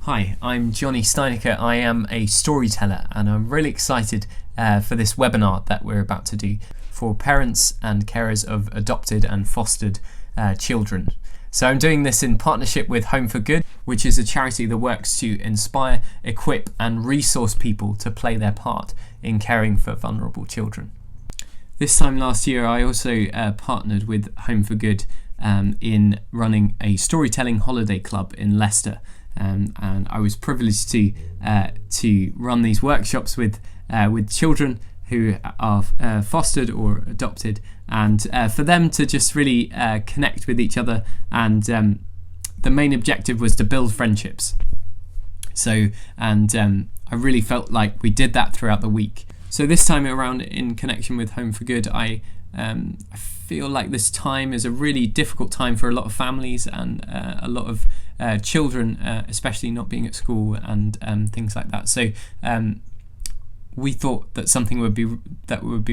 Hi, I'm Johnny Steinegger. I am a storyteller and I'm really excited for this webinar that we're about to do for parents and carers of adopted and fostered children. So I'm doing this in partnership with Home for Good, which is a charity that works to inspire, equip and resource people to play their part in caring for vulnerable children. This time last year I also partnered with Home for Good in running a storytelling holiday club in Leicester. And I was privileged to run these workshops with children who are fostered or adopted, and for them to just really connect with each other. And the main objective was to build friendships. I really felt like we did that throughout the week. So this time around, in connection with Home for Good, I feel like this time is a really difficult time for a lot of families and a lot of children, especially not being at school and things like that. So we thought that something would be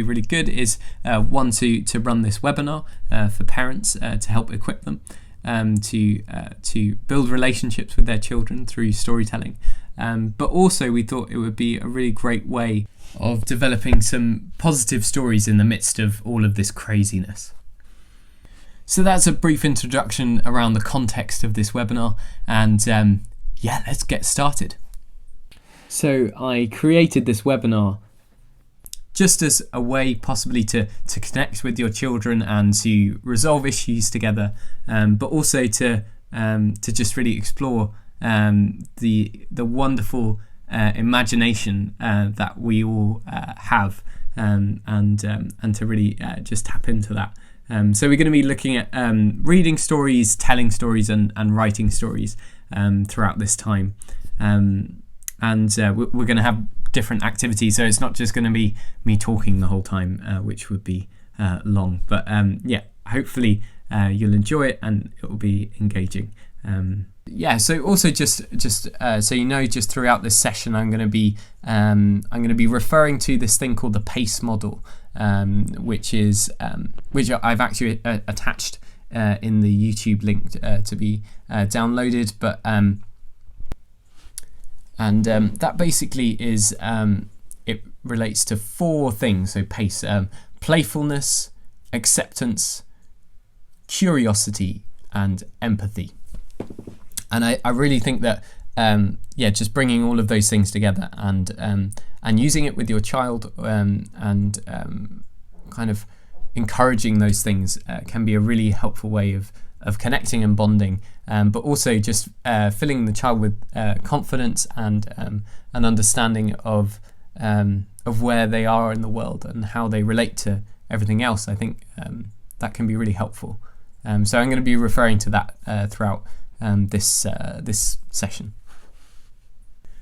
really good is one to run this webinar for parents to help equip them to build relationships with their children through storytelling. But also we thought it would be a really great way of developing some positive stories in the midst of all of this craziness. So that's a brief introduction around the context of this webinar, and let's get started. So I created this webinar just as a way possibly to connect with your children and to resolve issues together, but also to just really explore the wonderful imagination that we all have, and to really just tap into that. So we're going to be looking at reading stories, telling stories, and writing stories throughout this time. We're going to have different activities, so it's not just going to be me talking the whole time, which would be long. But hopefully you'll enjoy it and it will be engaging. So also just so you know, just throughout this session, I'm going to be referring to this thing called the PACE model, which I've actually attached in the YouTube link to be downloaded. But that basically is it relates to four things. So PACE: playfulness, acceptance, curiosity, and empathy. And I really think that just bringing all of those things together and using it with your child and kind of encouraging those things can be a really helpful way of connecting and bonding, but also just filling the child with confidence and an understanding of where they are in the world and how they relate to everything else. I think that can be really helpful. So I'm going to be referring to that throughout this session.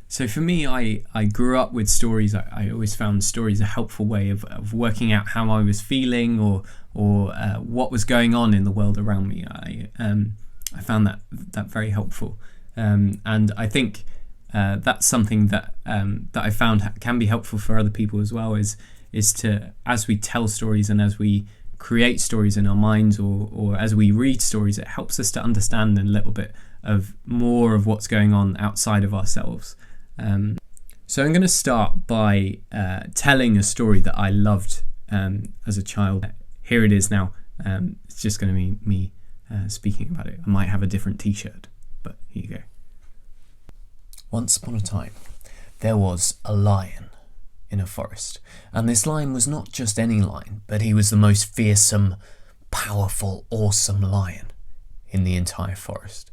So for me, I grew up with stories. I always found stories a helpful way of working out how I was feeling or what was going on in the world around me. I found that very helpful, and I think that's something that I found can be helpful for other people as well. Is to, as we tell stories and as we create stories in our minds, or as we read stories, it helps us to understand a little bit of more of what's going on outside of ourselves. So I'm going to start by telling a story that I loved as a child. Here it is now. It's just going to be me speaking about it. I might have a different t-shirt, but here you go. Once upon a time, there was a lion in a forest, and this lion was not just any lion, but he was the most fearsome, powerful, awesome lion in the entire forest.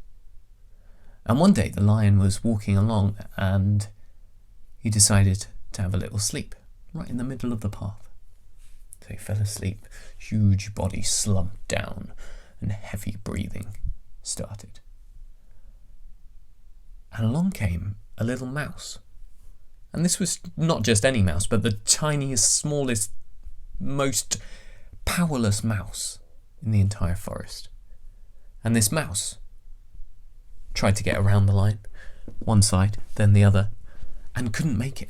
And one day the lion was walking along and he decided to have a little sleep right in the middle of the path. So he fell asleep, huge body slumped down and heavy breathing started. And along came a little mouse. And this was not just any mouse, but the tiniest, smallest, most powerless mouse in the entire forest. And this mouse tried to get around the lion, one side, then the other, and couldn't make it.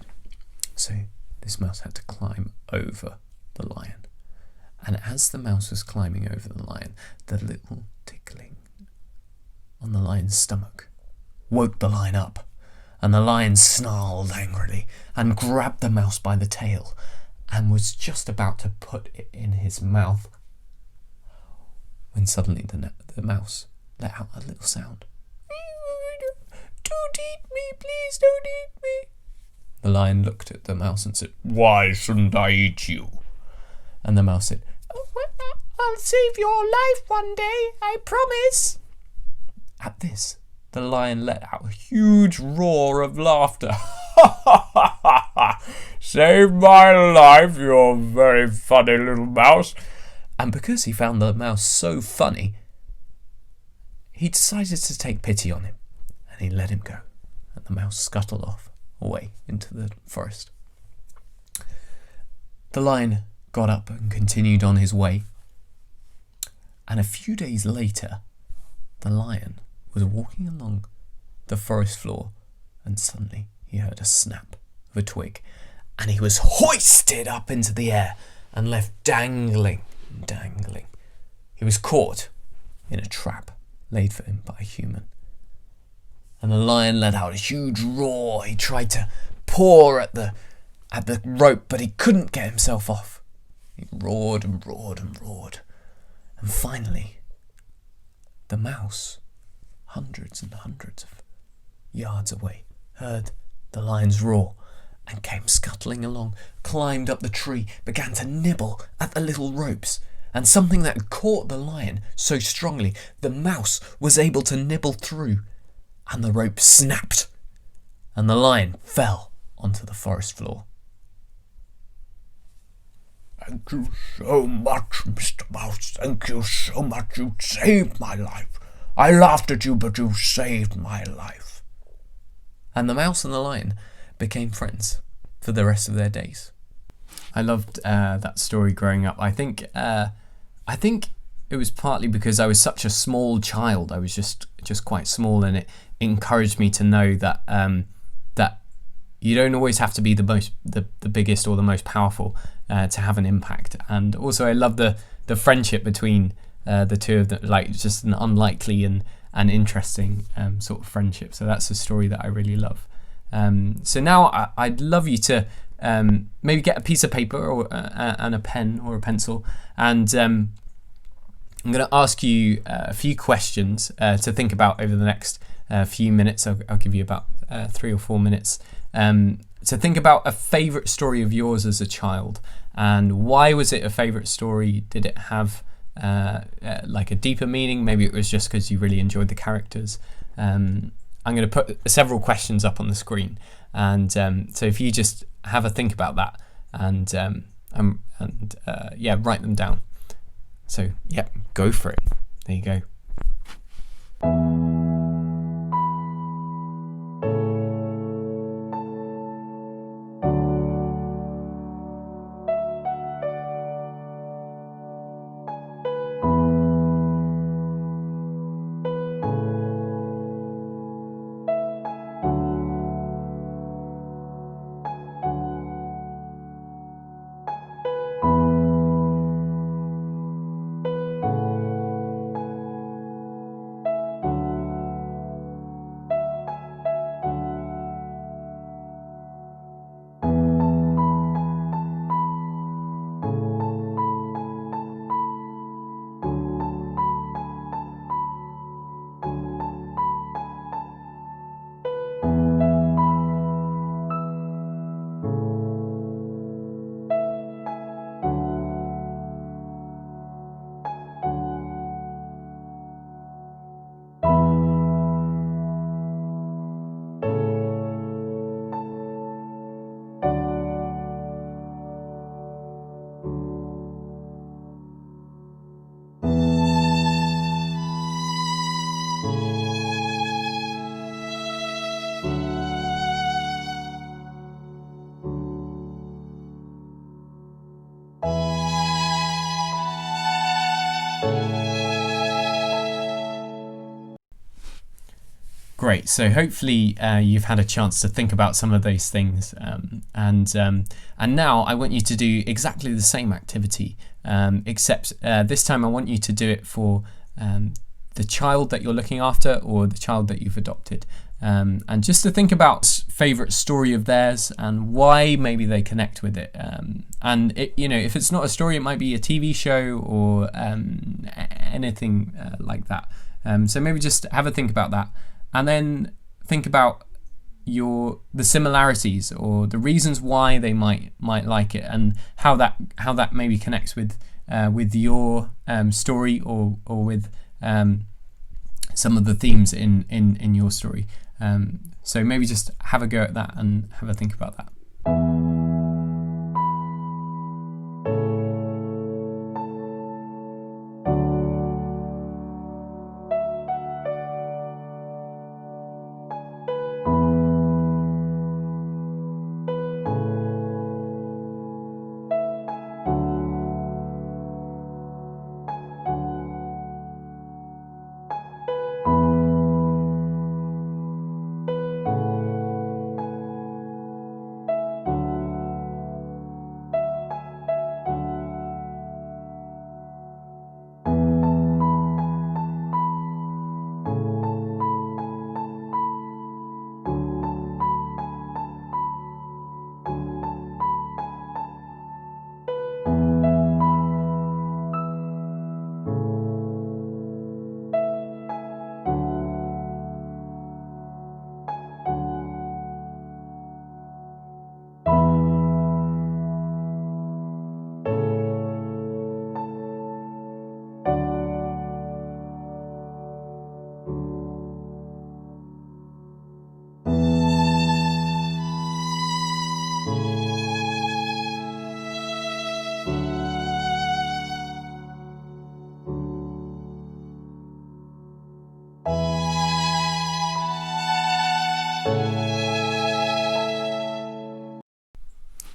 So this mouse had to climb over the lion. And as the mouse was climbing over the lion, the little tickling on the lion's stomach woke the lion up, and the lion snarled angrily and grabbed the mouse by the tail and was just about to put it in his mouth when suddenly the mouse let out a little sound. "Don't eat me, please, don't eat me." The lion looked at the mouse and said, "Why shouldn't I eat you?" And the mouse said, "Oh, well, I'll save your life one day, I promise." At this, the lion let out a huge roar of laughter. "Save my life, you very funny little mouse." And because he found the mouse so funny, he decided to take pity on him, and he let him go. And the mouse scuttled off away into the forest. The lion got up and continued on his way. And a few days later, the lion was walking along the forest floor, and suddenly he heard a snap of a twig, and he was hoisted up into the air and left dangling and dangling. He was caught in a trap laid for him by a human. And the lion let out a huge roar. He tried to paw at the rope, but he couldn't get himself off. He roared and roared and roared. And finally, the mouse, hundreds and hundreds of yards away, heard the lion's roar and came scuttling along, climbed up the tree, began to nibble at the little ropes. And something that had caught the lion so strongly, the mouse was able to nibble through, and the rope snapped, and the lion fell onto the forest floor. "Thank you so much, Mr. Mouse. Thank you so much. You saved my life. I laughed at you, but you saved my life." And the mouse and the lion became friends for the rest of their days. I loved that story growing up. I think it was partly because I was such a small child. I was just quite small, and it encouraged me to know that that you don't always have to be the biggest or the most powerful to have an impact. And also, I love the friendship between the two of them, like just an unlikely and interesting sort of friendship. So that's a story that I really love. So now I'd love you to maybe get a piece of paper or and a pen or a pencil, and I'm going to ask you a few questions to think about over the next few minutes. I'll give you about 3 or 4 minutes to think about a favourite story of yours as a child, and why was it a favourite story? Did it have like a deeper meaning? Maybe it was just because you really enjoyed the characters. I'm going to put several questions up on the screen, and so if you just have a think about that and write them down. So go for it. There you go. Great. So hopefully you've had a chance to think about some of those things, and now I want you to do exactly the same activity, except this time I want you to do it for the child that you're looking after or the child that you've adopted. and just to think about favourite story of theirs and why maybe they connect with it. And it, if it's not a story, it might be a TV show or anything like that. So maybe just have a think about that, and then think about the similarities or the reasons why they might like it, and how that maybe connects with your story or with some of the themes in your story. So maybe just have a go at that and have a think about that.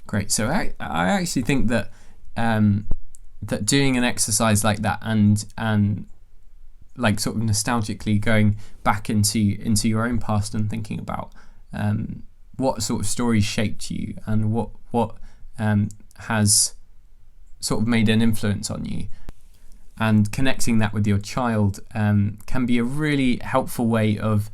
Great. So I actually think that that doing an exercise like that and like sort of nostalgically going back into your own past and thinking about what sort of stories shaped you and what has sort of made an influence on you, and connecting that with your child can be a really helpful way of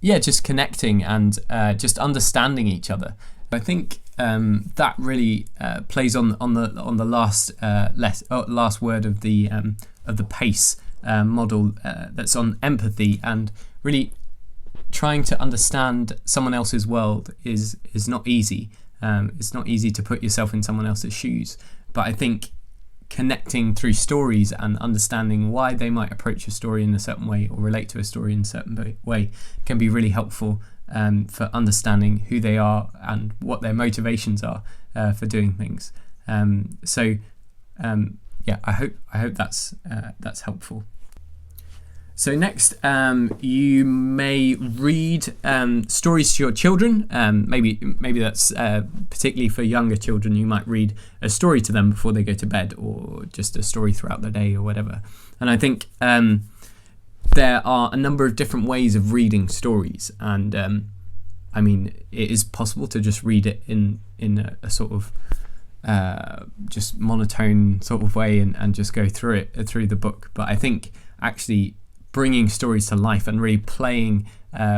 just connecting and just understanding each other. I think that really plays on the last word of the PACE model that's on empathy, and really trying to understand someone else's world is not easy. It's not easy to put yourself in someone else's shoes, but I think connecting through stories and understanding why they might approach a story in a certain way or relate to a story in a certain way can be really helpful for understanding who they are and what their motivations are for doing things. I hope that's helpful. So next, you may read stories to your children. Maybe that's particularly for younger children. You might read a story to them before they go to bed, or just a story throughout the day, or whatever. And I think there are a number of different ways of reading stories, and it is possible to just read it in a sort of just monotone sort of way and just go through the book. But I think actually bringing stories to life and really playing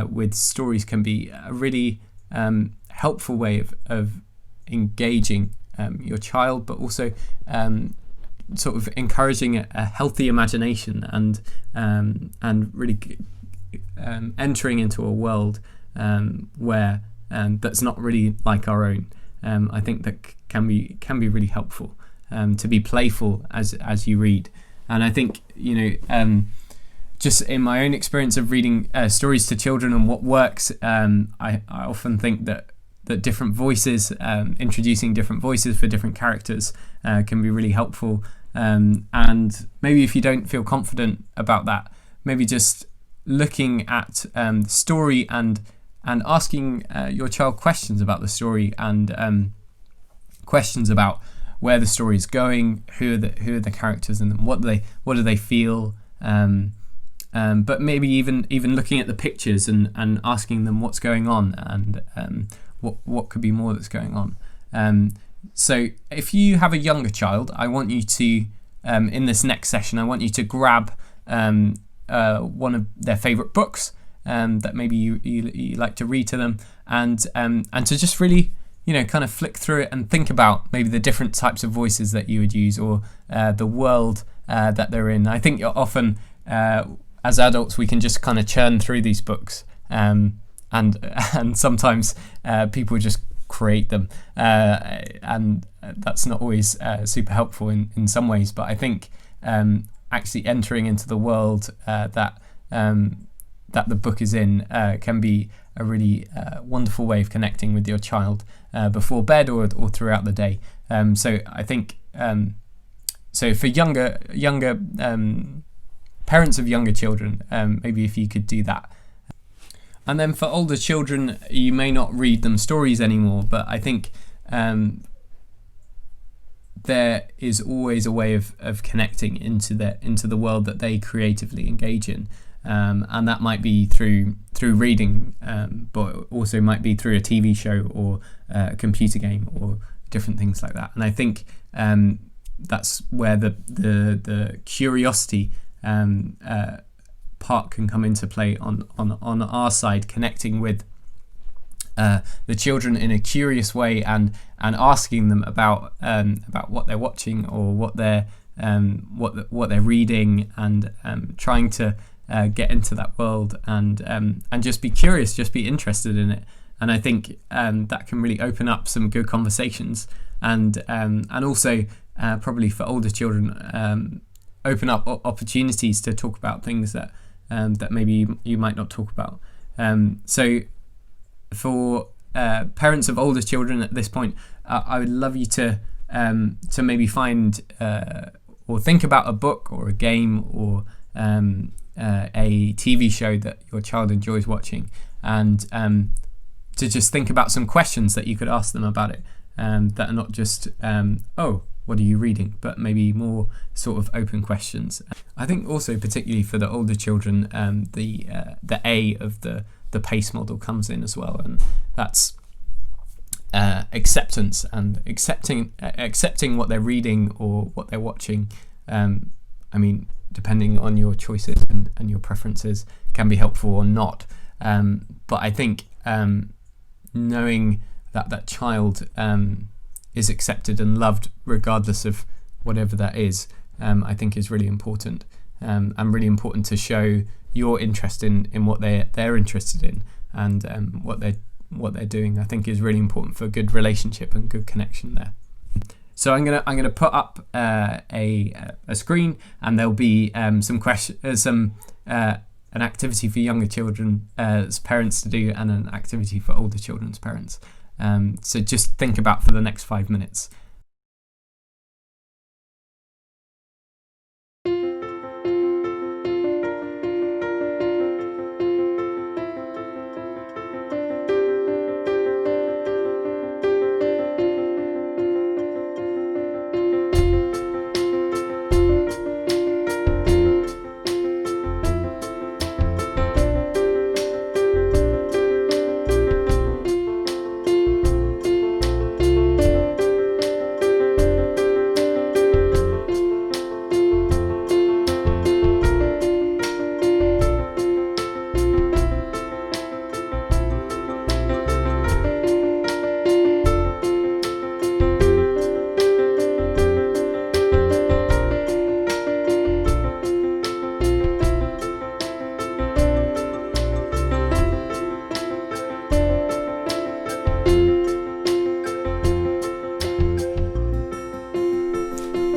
with stories can be a really helpful way of engaging your child, but also sort of encouraging a healthy imagination and really entering into a world where that's not really like our own. I think that can be really helpful to be playful as you read. And I think just in my own experience of reading stories to children and what works, I often think that different voices, introducing different voices for different characters can be really helpful. And maybe if you don't feel confident about that, maybe just looking at the story and asking your child questions about the story, and questions about where the story is going, who are the characters, and what do they feel. But maybe even looking at the pictures and asking them what's going on, and what could be more that's going on. So if you have a younger child, I want you to, in this next session, I want you to grab one of their favourite books, that maybe you like to read to them, and to just really kind of flick through it and think about maybe the different types of voices that you would use, or the world that they're in. I think often as adults we can just kind of churn through these books, and sometimes people just create them, and that's not always super helpful in some ways. But I think actually entering into the world that the book is in can be a really wonderful way of connecting with your child before bed or throughout the day. So I think so for younger parents of younger children, maybe if you could do that. And then for older children, you may not read them stories anymore, but I think there is always a way of connecting into the world that they creatively engage in, and that might be through reading, but also might be through a TV show or a computer game or different things like that. And I think that's where the curiosity part can come into play on our side, connecting with the children in a curious way, and asking them about what they're watching or what they're reading, and trying to get into that world, and just be curious, just be interested in it. And I think that can really open up some good conversations, and also probably for older children, open up opportunities to talk about things that maybe you might not talk about. So for parents of older children at this point, I would love you to maybe find or think about a book or a game or a TV show that your child enjoys watching, and to just think about some questions that you could ask them about it, that are not just what are you reading, but maybe more sort of open questions. I think also particularly for the older children, the A of the PACE model comes in as well, and that's acceptance, and accepting what they're reading or what they're watching. I mean, depending on your choices and your preferences, can be helpful or not. But I think knowing that child is accepted and loved regardless of whatever that is, I think is really important, and really important to show your interest in what they're interested in, and what they're doing. I think is really important for good relationship and good connection there. So I'm gonna put up a screen, and there'll be an activity for younger children's parents to do, and an activity for older children's parents. So just think about for the next 5 minutes.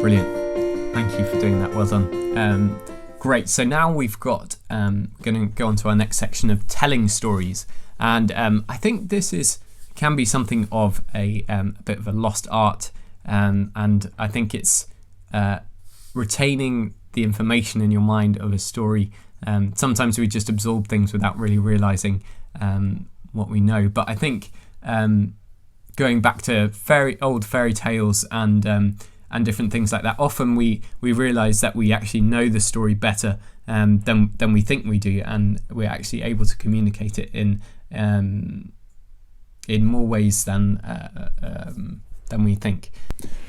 Brilliant. Thank you for doing that. Well done. Great. So now we've got going to go on to our next section of telling stories, and I think this can be something of a bit of a lost art, and I think it's retaining the information in your mind of a story. Sometimes we just absorb things without really realizing what we know. But I think going back to old fairy tales and different things like that, often we realise that we actually know the story better than we think we do, and we're actually able to communicate it in more ways than we think.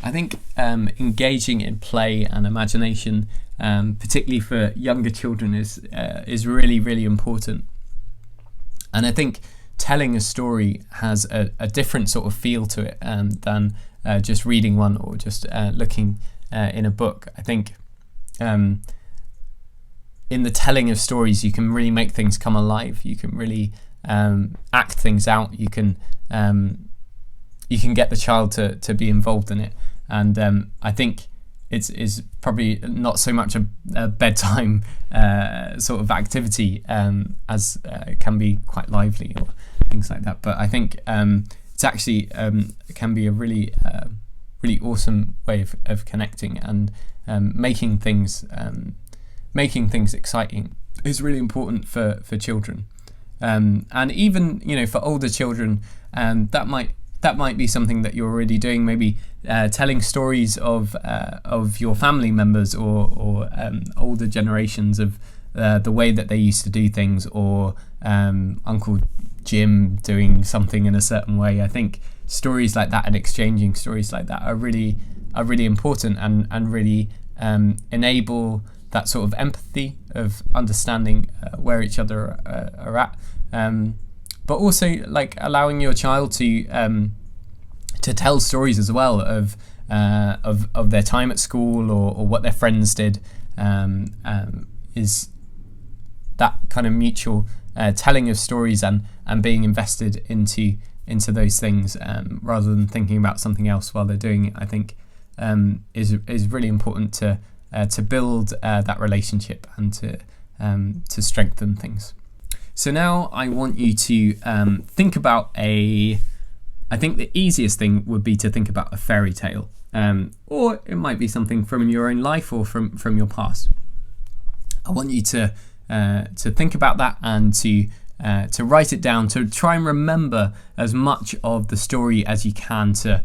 I think engaging in play and imagination, particularly for younger children, is really, really important. And I think telling a story has a different sort of feel to it than just reading one or just looking in a book. I think in the telling of stories, you can really make things come alive. You can really act things out. You can get the child to be involved in it. And I think it's probably not so much a bedtime sort of activity as it can be quite lively or things like that. But I think it's actually can be a really awesome way of connecting and making things exciting is really important for children, and even for older children, that might be something that you're already doing. Maybe telling stories of your family members or older generations of the way that they used to do things, or Uncle Jim doing something in a certain way. I think stories like that and exchanging stories like that are really important and really enable that sort of empathy of understanding where each other are at, but also like allowing your child to tell stories as well of their time at school or what their friends did, is that kind of mutual telling of stories and being invested into those things, rather than thinking about something else while they're doing it. I think is really important to build that relationship and to strengthen things. So now I want you to think about I think the easiest thing would be to think about a fairy tale, or it might be something from your own life or from your past. I want you to think about that and to write it down, to try and remember as much of the story as you can, to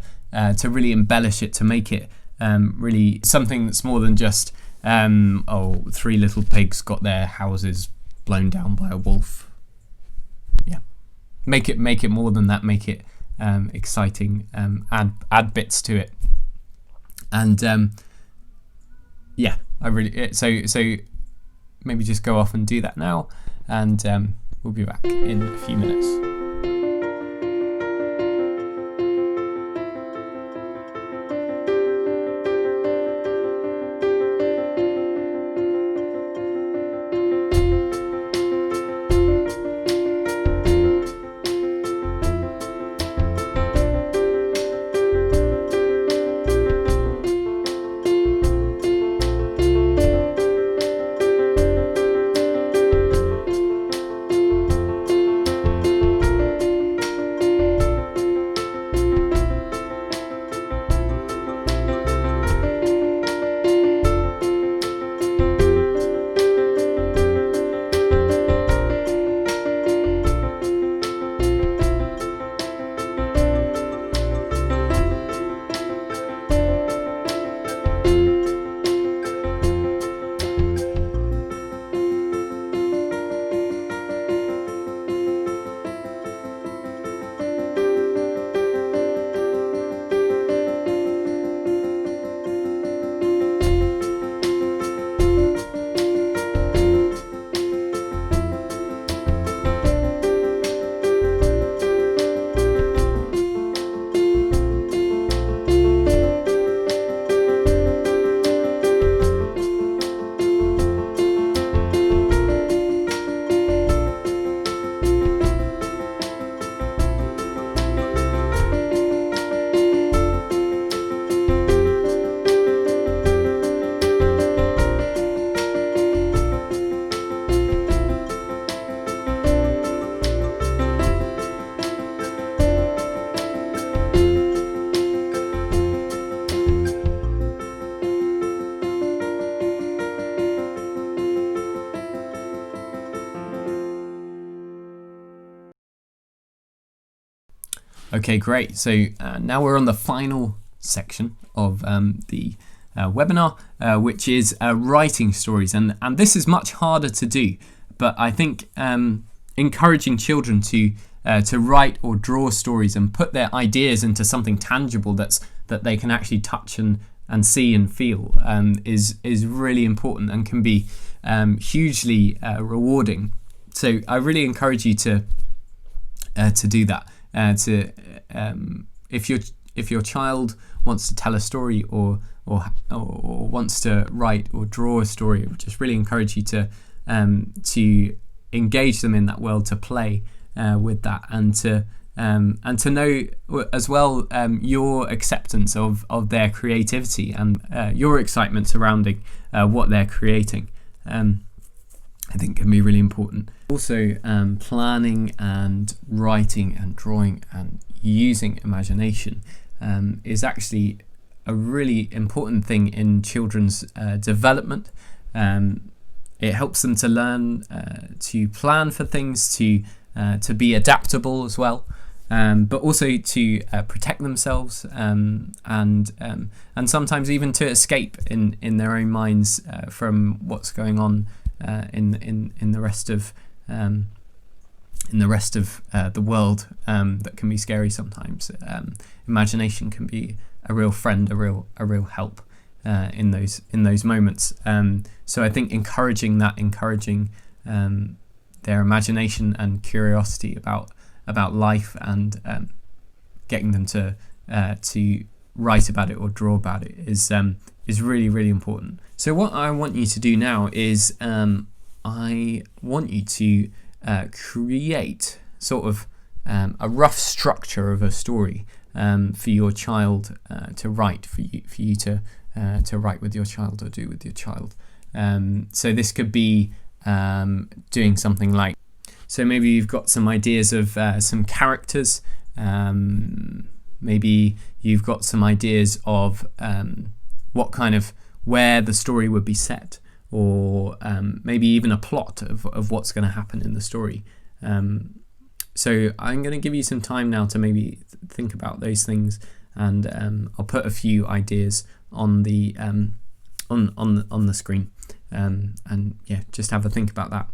really embellish it, to make it really something that's more than just 3 little pigs got their houses blown down by a wolf. Yeah, make it more than that. Make it exciting. Add bits to it, and I really so maybe just go off and do that now, and we'll be back in a few minutes. Okay, great. So now we're on the final section of the webinar, which is writing stories. And this is much harder to do, but I think encouraging children to write or draw stories and put their ideas into something tangible that they can actually touch and see and feel is really important and can be hugely rewarding. So I really encourage you to to do that. If your child wants to tell a story or wants to write or draw a story, I would just really encourage you to engage them in that world, to play with that, and to know as well your acceptance of their creativity and your excitement surrounding what they're creating. I think can be really important. Also, planning and writing and drawing and using imagination is actually a really important thing in children's development. It helps them to learn to plan for things, to be adaptable as well, but also to protect themselves and sometimes even to escape in their own minds from what's going on in the rest of the world that can be scary sometimes. Imagination can be a real friend, a real help in those moments. So I think encouraging their imagination and curiosity about life and getting them to write about it or draw about it is really, really important. So what I want you to do now is I want you to create sort of a rough structure of a story for your child to write, for you to write with your child or do with your child. So this could be doing something like, so maybe you've got some ideas of some characters, maybe you've got some ideas of where the story would be set, or maybe even a plot of what's going to happen in the story. So I'm going to give you some time now to maybe think about those things, and I'll put a few ideas on the on the screen, and yeah, just have a think about that.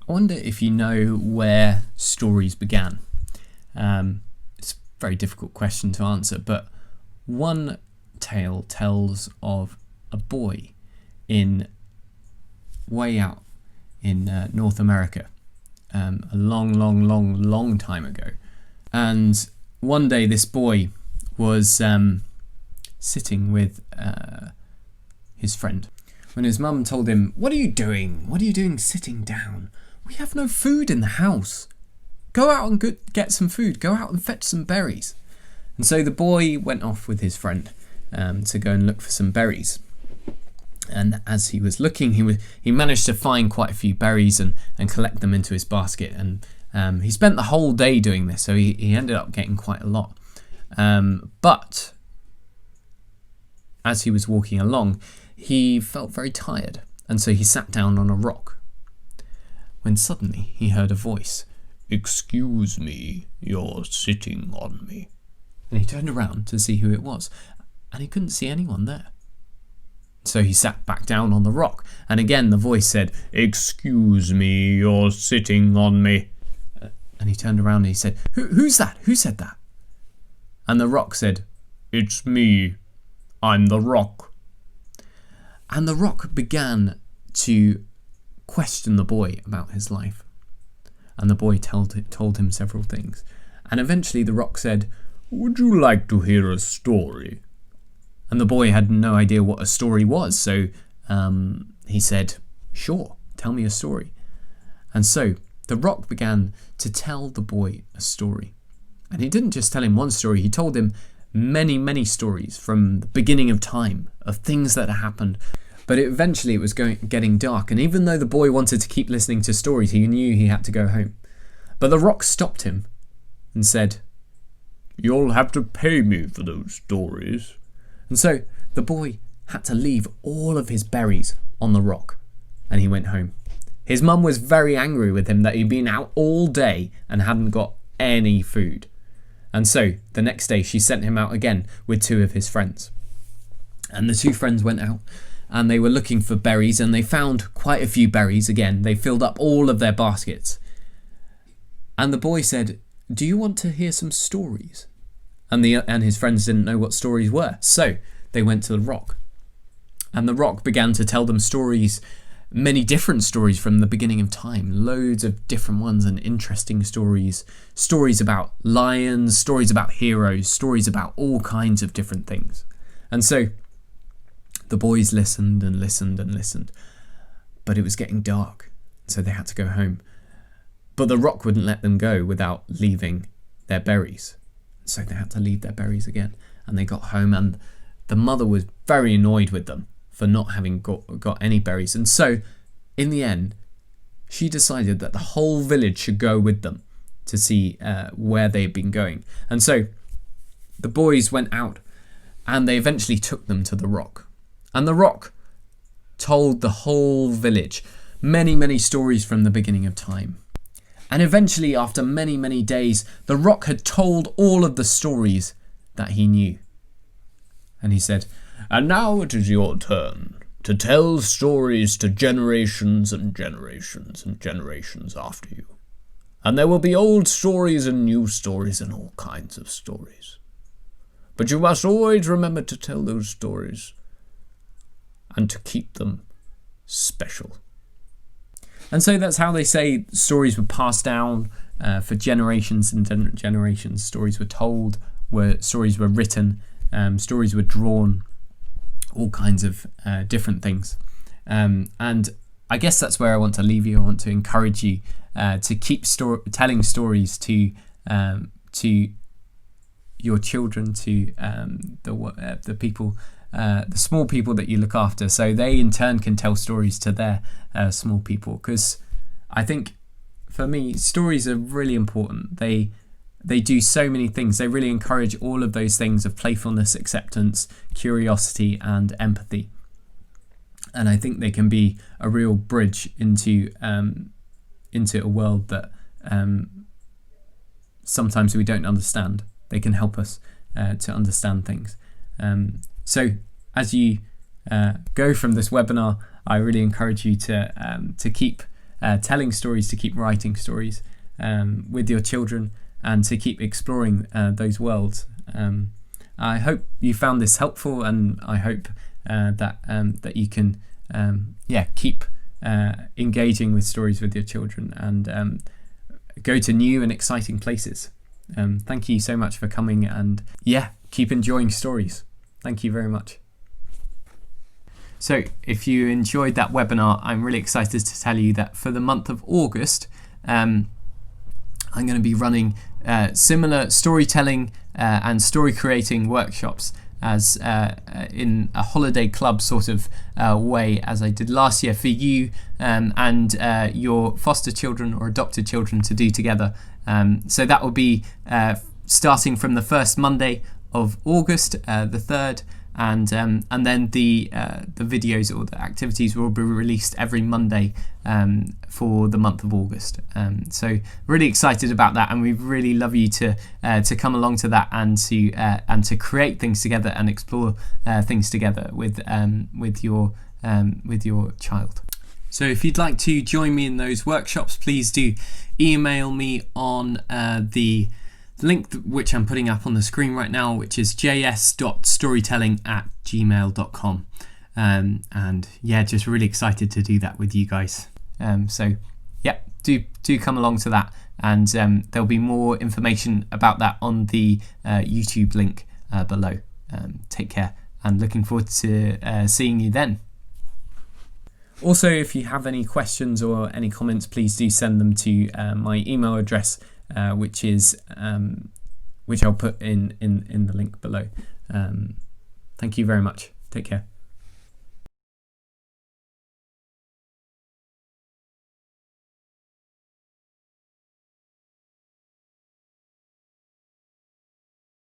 I wonder if you know where stories began. It's a very difficult question to answer, but one tale tells of a boy way out in North America, a long time ago. And one day this boy was sitting with his friend when his mum told him, "What are you doing? What are you doing sitting down? We have no food in the house. Go out and get some food. Go out and fetch some berries." And so the boy went off with his friend to go and look for some berries. And as he was looking, he managed to find quite a few berries and collect them into his basket. And he spent the whole day doing this, so he ended up getting quite a lot. But as he was walking along, he felt very tired, and so he sat down on a rock. When suddenly he heard a voice. "Excuse me, you're sitting on me." And he turned around to see who it was, and he couldn't see anyone there. So he sat back down on the rock, and again the voice said, "Excuse me, you're sitting on me." And he turned around and he said, Who's that? Who said that?" And the rock said, "It's me. I'm the rock." And the rock began to question the boy about his life. And the boy told him several things. And eventually the rock said, "Would you like to hear a story?" And the boy had no idea what a story was, so he said, "Sure, tell me a story." And so the rock began to tell the boy a story. And he didn't just tell him one story, he told him many, many stories from the beginning of time, of things that had happened. But eventually it was getting dark, and even though the boy wanted to keep listening to stories, he knew he had to go home. But the rock stopped him and said, "You'll have to pay me for those stories." And so the boy had to leave all of his berries on the rock, and he went home. His mum was very angry with him that he'd been out all day and hadn't got any food. And so the next day she sent him out again with two of his friends. And the two friends went out and they were looking for berries, and they found quite a few berries again. They filled up all of their baskets. And the boy said, "Do you want to hear some stories?" And his friends didn't know what stories were. So they went to the rock. And the rock began to tell them stories, many different stories from the beginning of time. Loads of different ones and interesting stories. Stories about lions, stories about heroes, stories about all kinds of different things. And so the boys listened and listened and listened. But it was getting dark, so they had to go home. But the rock wouldn't let them go without leaving their berries. So they had to leave their berries again. And they got home, and the mother was very annoyed with them for not having got any berries. And so, in the end, she decided that the whole village should go with them to see where they had been going. And so the boys went out, and they eventually took them to the rock. And the rock told the whole village many, many stories from the beginning of time. And eventually, after many, many days, the rock had told all of the stories that he knew. And he said, "And now it is your turn to tell stories to generations and generations and generations after you. And there will be old stories and new stories and all kinds of stories. But you must always remember to tell those stories and to keep them special." And so that's how they say stories were passed down for generations and generations. Stories were told, stories were written, stories were drawn, all kinds of different things. And I guess that's where I want to leave you. I want to encourage you to keep telling stories to your children, to the people, the small people that you look after, so they in turn can tell stories to their small people. Because I think, for me, stories are really important. They do so many things. They really encourage all of those things of playfulness, acceptance, curiosity, and empathy. And I think they can be a real bridge into a world that sometimes we don't understand. They can help us to understand things. So as you go from this webinar, I really encourage you to keep telling stories, to keep writing stories with your children, and to keep exploring those worlds. I hope you found this helpful, and I hope that you can keep engaging with stories with your children and go to new and exciting places. Thank you so much for coming, and keep enjoying stories. Thank you very much. So if you enjoyed that webinar, I'm really excited to tell you that for the month of August, I'm going to be running similar storytelling and story creating workshops as in a holiday club sort of way, as I did last year, for you and your foster children or adopted children to do together. So that will be starting from the first Monday of August, the 3rd, and then the videos or the activities will be released every Monday for the month of August. So really excited about that, and we really love you to come along to that and to create things together and explore things together with your child. So if you'd like to join me in those workshops, please do email me on the link which I'm putting up on the screen right now, which is js.storytelling@gmail.com. And yeah, just really excited to do that with you guys. So yeah, do come along to that, and there'll be more information about that on the YouTube link below. Take care, and looking forward to seeing you then. Also, if you have any questions or any comments, please do send them to my email address, which I'll put in the link below. Thank you very much. Take care.